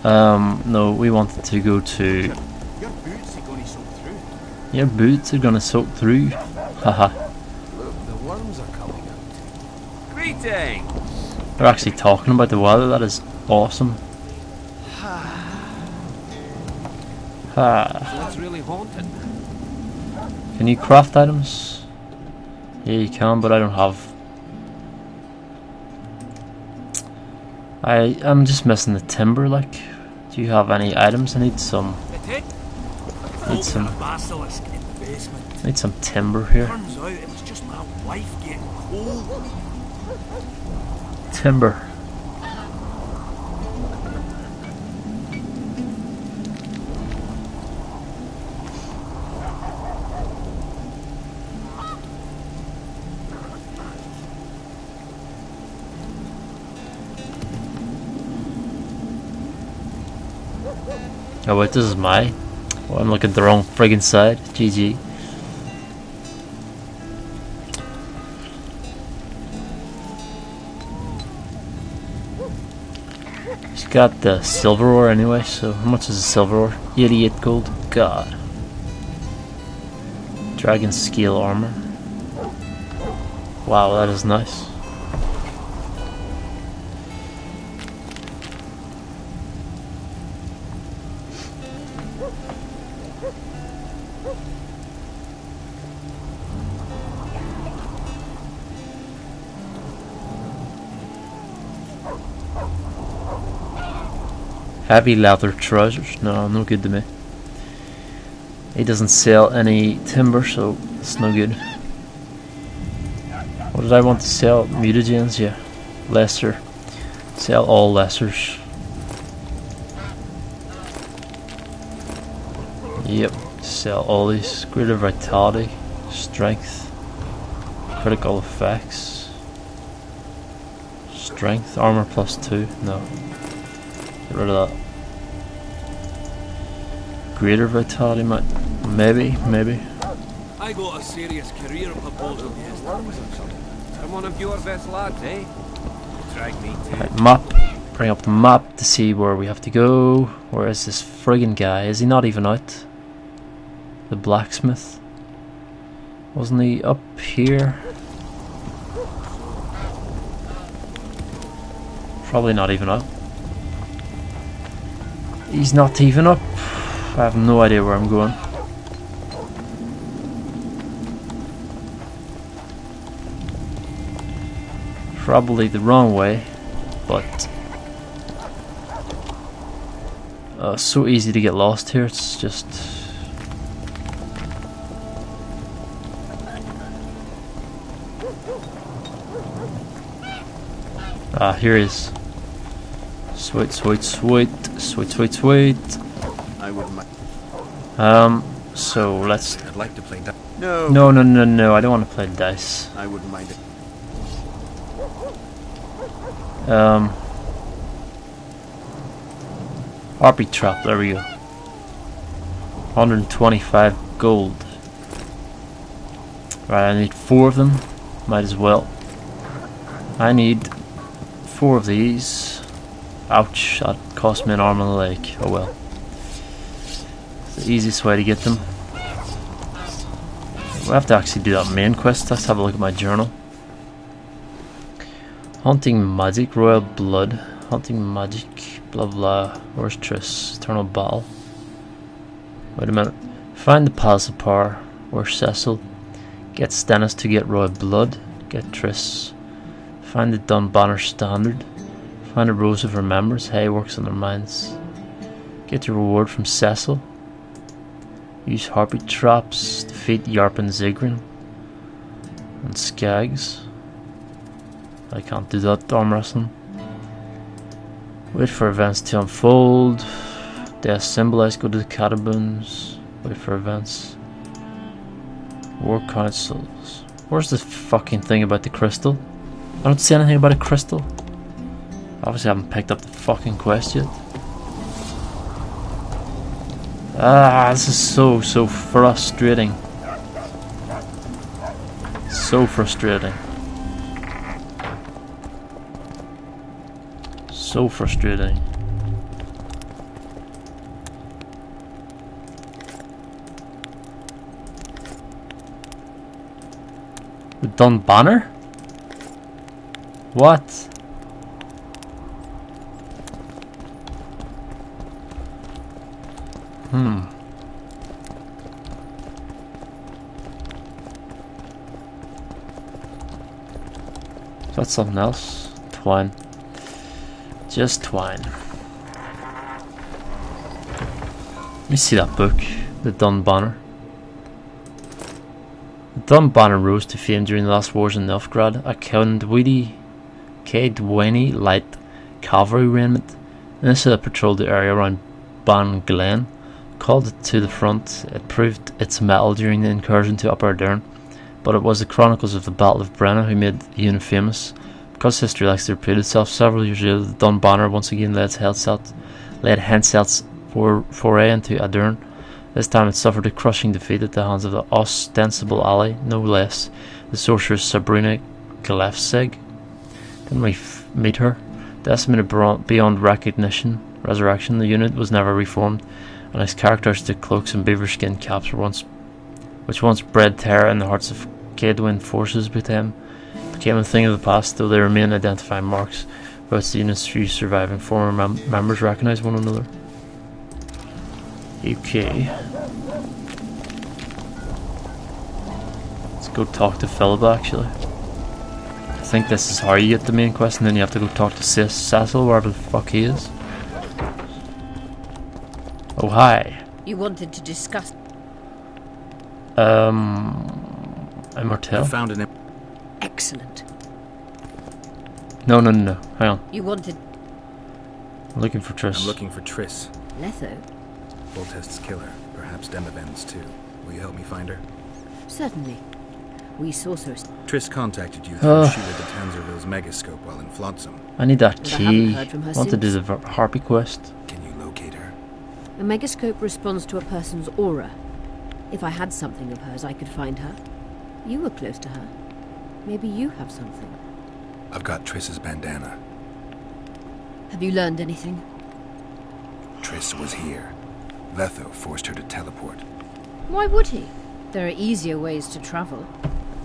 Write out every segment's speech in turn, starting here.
No, we wanted to go to... Your boots are gonna soak through. Your boots are gonna soak through. Haha. Look, the worms are coming out. Greetings! They're actually talking about the weather, that is awesome. So Ha. it's really haunted. Can you craft items? Yeah, you can, but I don't have. I'm just missing the timber, like. Do you have any items? I need some. Need some. Basilisk in the basement. Need some timber here. Turns out it was just my wife getting cold. Timber. Oh wait, this is my. Well, I'm looking at the wrong friggin' side. GG. He's got the silver ore anyway, so how much is the silver ore? 88 gold. God. Dragon scale armor. Wow, that is nice. Heavy leather trousers. No, no good to me. He doesn't sell any timber, so it's no good. What did I want to sell? Mutagens, yeah. Lesser. Sell all lessers. Yep. Sell all these. Greater vitality, strength, critical effects, strength, armor +2. No. Get rid of that. Greater vitality, maybe. I got a serious career proposal yesterday. From one of your best lads, eh? Drag me to. Right, map. Bring up the map to see where we have to go. Where is this friggin' guy? Is he not even out? The blacksmith. Wasn't he up here? Probably not even up. He's not even up. I have no idea where I'm going. Probably the wrong way, but so easy to get lost here. It's just here he is. Sweet. I wouldn't mind. So let's. I'd like to play dice. No. I don't want to play dice. I wouldn't mind it. Harpy trap. There we go. 125 gold. Right, I need 4 of them. Might as well. I need 4 of these. Ouch, that cost me an arm and a leg. Oh well. It's the easiest way to get them. We'll have to actually do that main quest. Let's have a look at my journal. Hunting magic, royal blood. Hunting magic, blah blah. Where's Triss? Eternal battle. Wait a minute. Find the palace of power. Where's Cecil? Get Stennis to get royal blood. Get Triss. Find the Dunbanner standard. Find a rose of remembrance. Hay works on their minds. Get your reward from Cecil. Use harpy traps. Defeat Yarp and Zigrin. And Skags. I can't do that. Arm wrestling. Wait for events to unfold. Death symbolized. Go to the catacombs. Wait for events. War councils. Where's this fucking thing about the crystal? I don't see anything about a crystal. Obviously I haven't picked up the fucking quest yet. This is so frustrating. So frustrating. So frustrating. Dun banner? What? Is that something else? Twine. Just twine. Let me see that book. The Dun banner. The Dun banner rose to fame during the last wars in Novgorod. A Kandwini light cavalry regiment initially patrolled the area around Ban Glen. Called it to the front. It proved its mettle during the incursion to Upper Ardern, but it was the chronicles of the Battle of Brenna who made the unit famous. Because history likes to repeat itself, several years later the Dun banner once again led Henselt's foray into Ardern. This time it suffered a crushing defeat at the hands of the ostensible ally, no less, the sorceress Sabrina Galefsig. Didn't we meet her? Decimated beyond resurrection, the unit was never reformed, and its characteristic cloaks and beaver skin caps which once bred terror in the hearts of Cadwin forces became a thing of the past, though they remain identifying marks, which the unit's few surviving former members recognise one another. Okay. Let's go talk to Philip, actually. I think this is how you get the main quest, and then you have to go talk to Cecil, wherever the fuck he is. Oh, hi. You wanted to discuss... Immortel? I found an... Excellent. No. Hang on. You wanted... I'm looking for Triss. I'm looking for Triss. Letho? Voltest's killer. Perhaps Demavend's too. Will you help me find her? Certainly. We sorcerers... Triss contacted you through Sheila de Tanzerville's megascope while in Flotsam. I need that But I key. haven't heard from her I want to do since. the Harpy quest. Can you locate her? A megascope responds to a person's aura. If I had something of hers, I could find her. You were close to her. Maybe you have something. I've got Triss's bandana. Have you learned anything? Triss was here. Letho forced her to teleport. Why would he? There are easier ways to travel.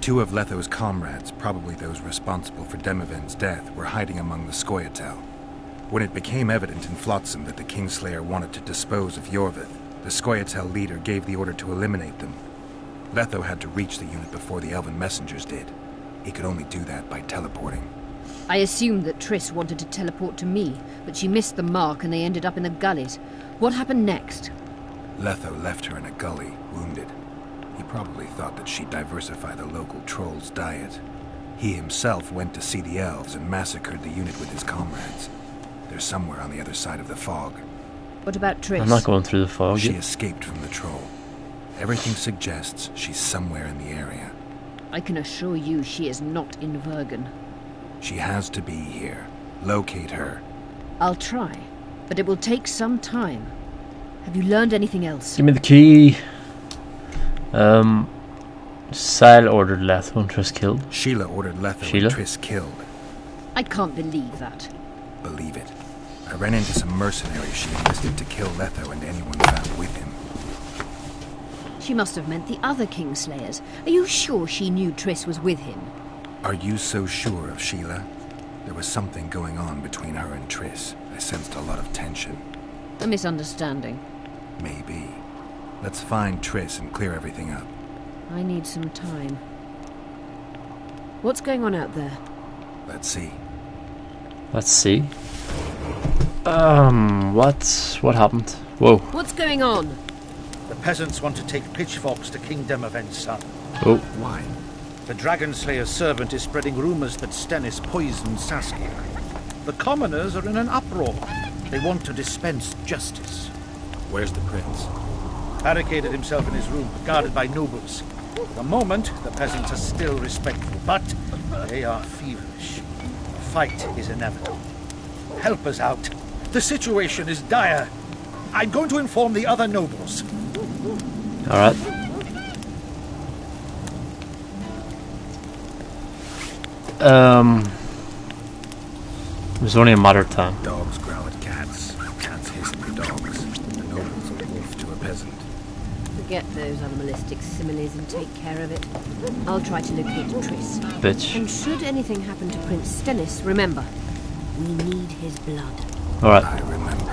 Two of Letho's comrades, probably those responsible for Demavend's death, were hiding among the Scoia'tael. When it became evident in Flotsam that the Kingslayer wanted to dispose of Yorvith, the Scoia'tael leader gave the order to eliminate them. Letho had to reach the unit before the elven messengers did. He could only do that by teleporting. I assumed that Triss wanted to teleport to me, but she missed the mark and they ended up in the gullies. What happened next? Letho left her in a gully, wounded. He probably thought that she'd diversify the local trolls' diet. He himself went to see the elves and massacred the unit with his comrades. They're somewhere on the other side of the fog. What about Triss? I'm not going through the fog She yet. escaped from the troll. Everything suggests she's somewhere in the area. I can assure you she is not in Vergen. She has to be here. Locate her. I'll try, but it will take some time. Have you learned anything else? Give me the key. Sile ordered Letho and Triss killed. Sheila ordered Letho Sheila? and Triss killed. I can't believe that. Believe it. I ran into some mercenaries she enlisted to kill Letho and anyone found with him. She must have meant the other Kingslayers. Are you sure she knew Triss was with him? Are you so sure of Sheila? There was something going on between her and Triss. I sensed a lot of tension. A misunderstanding. Maybe. Let's find Triss and clear everything up. I need some time. What's going on out there? Let's see. Let's see. What happened? Whoa. What's going on? The peasants want to take pitchforks to King Demavend's son. Oh. Why? The Dragon Slayer's servant is spreading rumors that Stennis poisoned Saskia. The commoners are in an uproar. They want to dispense justice. Where's the prince? Barricaded himself in his room, guarded by nobles. For the moment, the peasants are still respectful, but they are feverish. A fight is inevitable. Help us out. The situation is dire. I'm going to inform the other nobles. Alright. It was only a matter of time. Dogs growl at cats. Cats hiss at the dogs. The noble's a wolf to a peasant. Forget those animalistic similes and take care of it. I'll try to locate Triss. Bitch. And should anything happen to Prince Stennis, remember, we need his blood. Alright. I remember.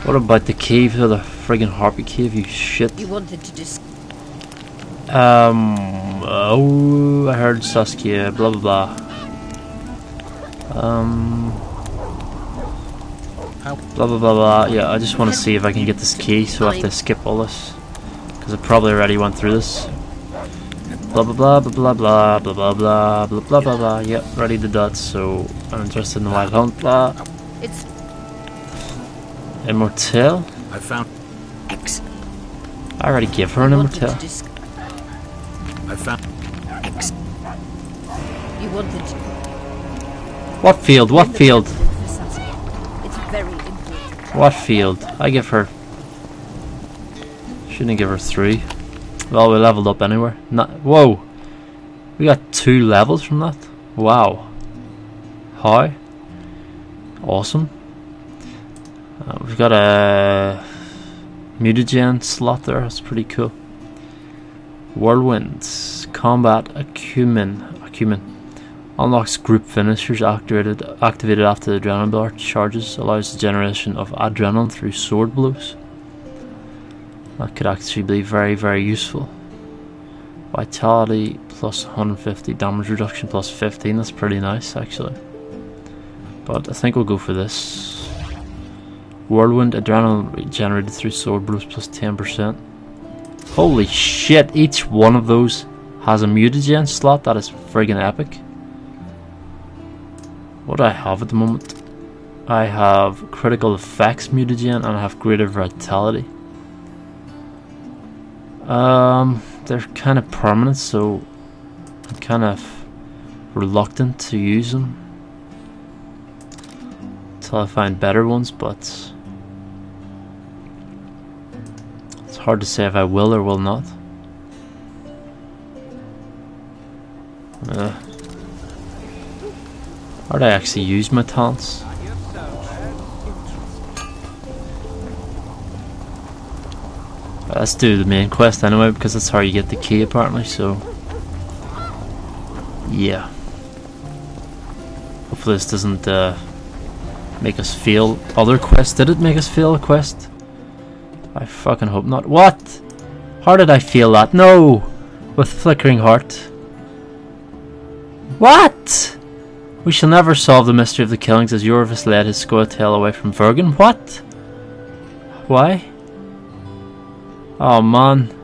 What about the cave or the friggin' harpy cave, you shit? You wanted to just... Oh, I heard Saskia, blah blah blah. Blah blah blah blah. Yeah, I just want to see if I can get this key, so I have to skip all this. Because I probably already went through this. Blah blah blah blah blah blah blah blah blah blah blah blah blah. Yep, ready the dots, so I'm interested in the wild hunt. Blah. It's... Immortelle? I found. X. I already gave her an Immortelle. I found. X. You wanted to... What field? What field? It's very important. What field? I give her... Shouldn't give her 3. Well, we leveled up anyway. Whoa! We got 2 levels from that? Wow. How? Awesome. We've got a mutagen slot there. That's pretty cool. Whirlwind. Combat acumen. Unlocks group finishers activated after the adrenaline bar charges. Allows the generation of adrenaline through sword blows. That could actually be very, very useful. Vitality plus 150, damage reduction plus 15. That's pretty nice actually. But I think we'll go for this. Whirlwind, adrenaline generated through sword blows plus 10%. Holy shit, each one of those has a mutagen slot. That is friggin' epic. What do I have at the moment? I have critical effects mutagen and I have greater vitality. They're kind of permanent, so I'm kind of reluctant to use them until I find better ones, but it's hard to say if I will or will not. How do I actually use my talents? Let's do the main quest anyway, because that's how you get the key apparently, so yeah. Hopefully this doesn't make us fail other quests. Did it make us fail a quest? I fucking hope not. What? How did I fail that? No! With flickering heart. What? We shall never solve the mystery of the killings as Yorvis led his squirtail away from Vergen. What? Why? Oh man.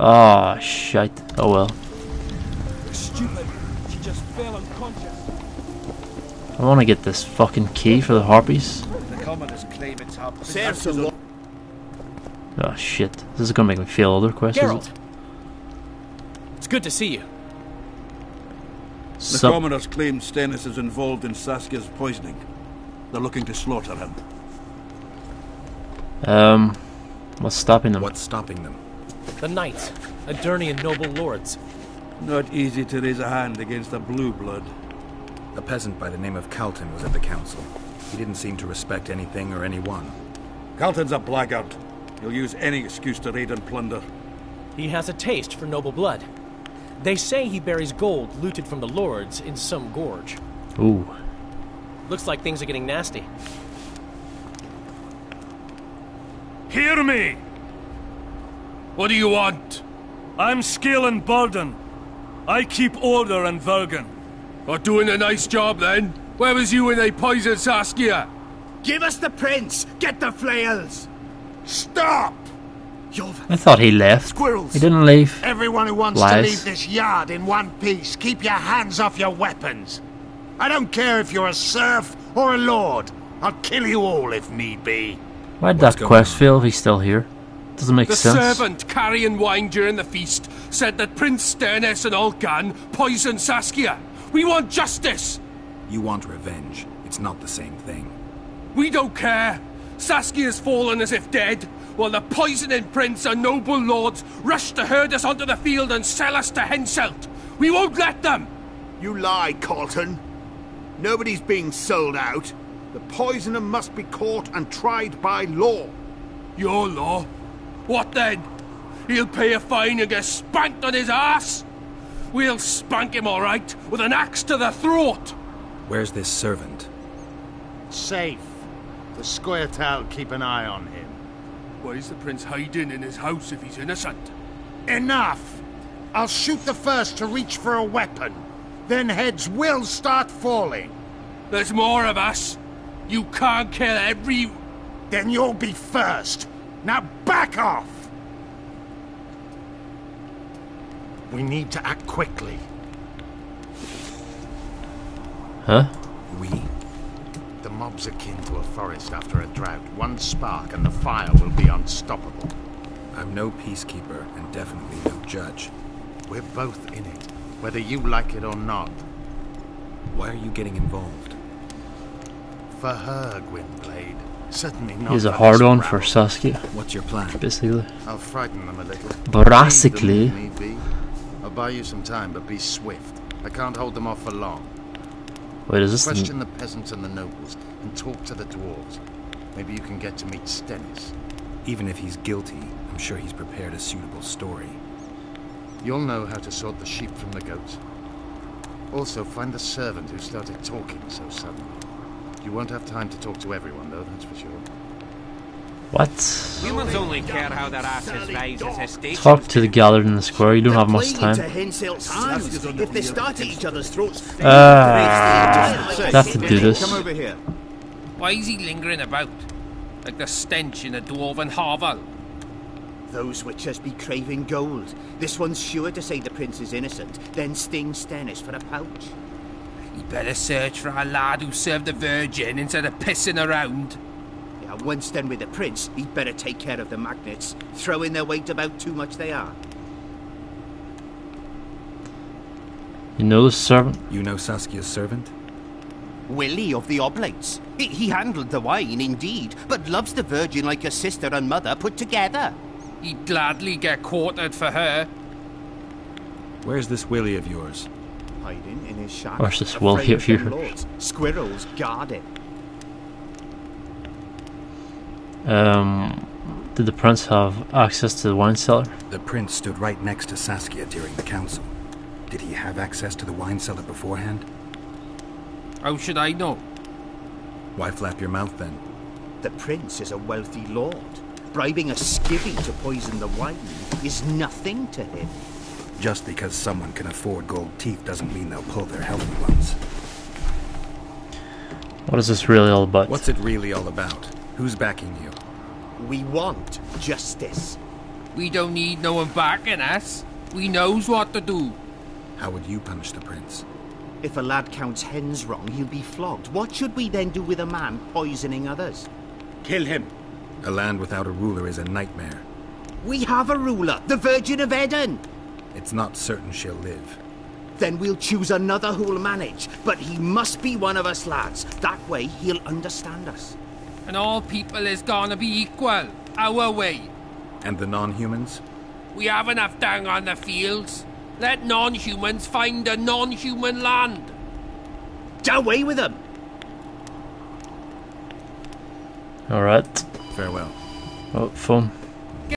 Oh shite. Oh well. Stupid. She just fell unconscious. I want to get this fucking key for the harpies. The commoners claim it's our Oh shit. This is gonna make me fail other quests. Geralt. It's good to see you. The commoners claim Stennis is involved in Saskia's poisoning. They're looking to slaughter him. What's stopping them? What's stopping them? The knights, Adernian noble lords. Not easy to raise a hand against a blue blood. A peasant by the name of Calton was at the council. He didn't seem to respect anything or anyone. Calton's a blackguard. He'll use any excuse to raid and plunder. He has a taste for noble blood. They say he buries gold looted from the lords in some gorge. Ooh. Looks like things are getting nasty. Hear me! What do you want? I'm Scalen Baldon. I keep order in Vergen. Are doing a nice job then? Where was you when they poisoned Saskia? Give us the prince! Get the flails! Stop! I thought he left. Squirrels! He didn't leave. Everyone who wants to leave this yard in one piece, keep your hands off your weapons. I don't care if you're a serf or a lord. I'll kill you all if need be. Why'd that quest fail if he's still here? Doesn't make sense. The servant carrying wine during the feast said that Prince Stennis and Olcan poisoned Saskia. We want justice! You want revenge. It's not the same thing. We don't care. Saskia's fallen as if dead, while the poisoning prince and noble lords rush to herd us onto the field and sell us to Henselt. We won't let them! You lie, Calton. Nobody's being sold out. The poisoner must be caught and tried by law. Your law? What then? He'll pay a fine and get spanked on his ass? We'll spank him all right, with an axe to the throat. Where's this servant? Safe. The Scoia'tael keep an eye on him. Why's the prince hiding in his house if he's innocent? Enough! I'll shoot the first to reach for a weapon. Then heads will start falling. There's more of us. You can't kill every... Then you'll be first. Now back off! We need to act quickly. Huh? We? The mob's akin to a forest after a drought. One spark and the fire will be unstoppable. I'm no peacekeeper and definitely no judge. We're both in it, whether you like it or not. Why are you getting involved? For her, Gwynblade. Certainly not. He's a for hard this one rabble. for Saskia, What's your plan? basically. I'll frighten them a little. Basically. Lead them if need be. I'll buy you some time, but be swift. I can't hold them off for long. Wait, is this Question the peasants and the nobles, and talk to the dwarves. Maybe you can get to meet Stennis. Even if he's guilty, I'm sure he's prepared a suitable story. You'll know how to sort the sheep from the goats. Also, find the servant who started talking so suddenly. You won't have time to talk to everyone, though, that's for sure. What? Humans only care how their asses rise at his station. Talk to the gathered in the square. You don't have much time. If they start at each other's throats, have to do this. Come over here. Why is he lingering about? Like the stench in a dwarven hovel? Those witches be craving gold. This one's sure to say the prince is innocent, then sting Stennis for a pouch. He better search for a lad who served the Virgin instead of pissing around. Yeah, once done with the prince, he'd better take care of the magnets. Throwing their weight about too much they are. You know the servant? You know Saskia's servant? Willie of the Oblates. He handled the wine, indeed, but loves the Virgin like a sister and mother put together. He'd gladly get quartered for her. Where's this Willie of yours? Hiding in his shack. Where's this Willie of afraid them yours? lords. Squirrels guard him. Did the prince have access to the wine cellar? The prince stood right next to Saskia during the council. Did he have access to the wine cellar beforehand? How should I know? Why flap your mouth then? The prince is a wealthy lord. Bribing a skivvy to poison the wine is nothing to him. Just because someone can afford gold teeth doesn't mean they'll pull their healthy ones. What is this really all about? What's it really all about? Who's backing you? We want justice. We don't need no one backing us. We knows what to do. How would you punish the prince? If a lad counts hens wrong, he'll be flogged. What should we then do with a man poisoning others? Kill him. A land without a ruler is a nightmare. We have a ruler, the Virgin of Eden. It's not certain she'll live. Then we'll choose another who'll manage. But he must be one of us lads. That way he'll understand us. And all people is gonna be equal, our way. And the non-humans? We have enough down on the fields. Let non-humans find a non-human land. Away with them! Alright. Farewell. Oh, phone.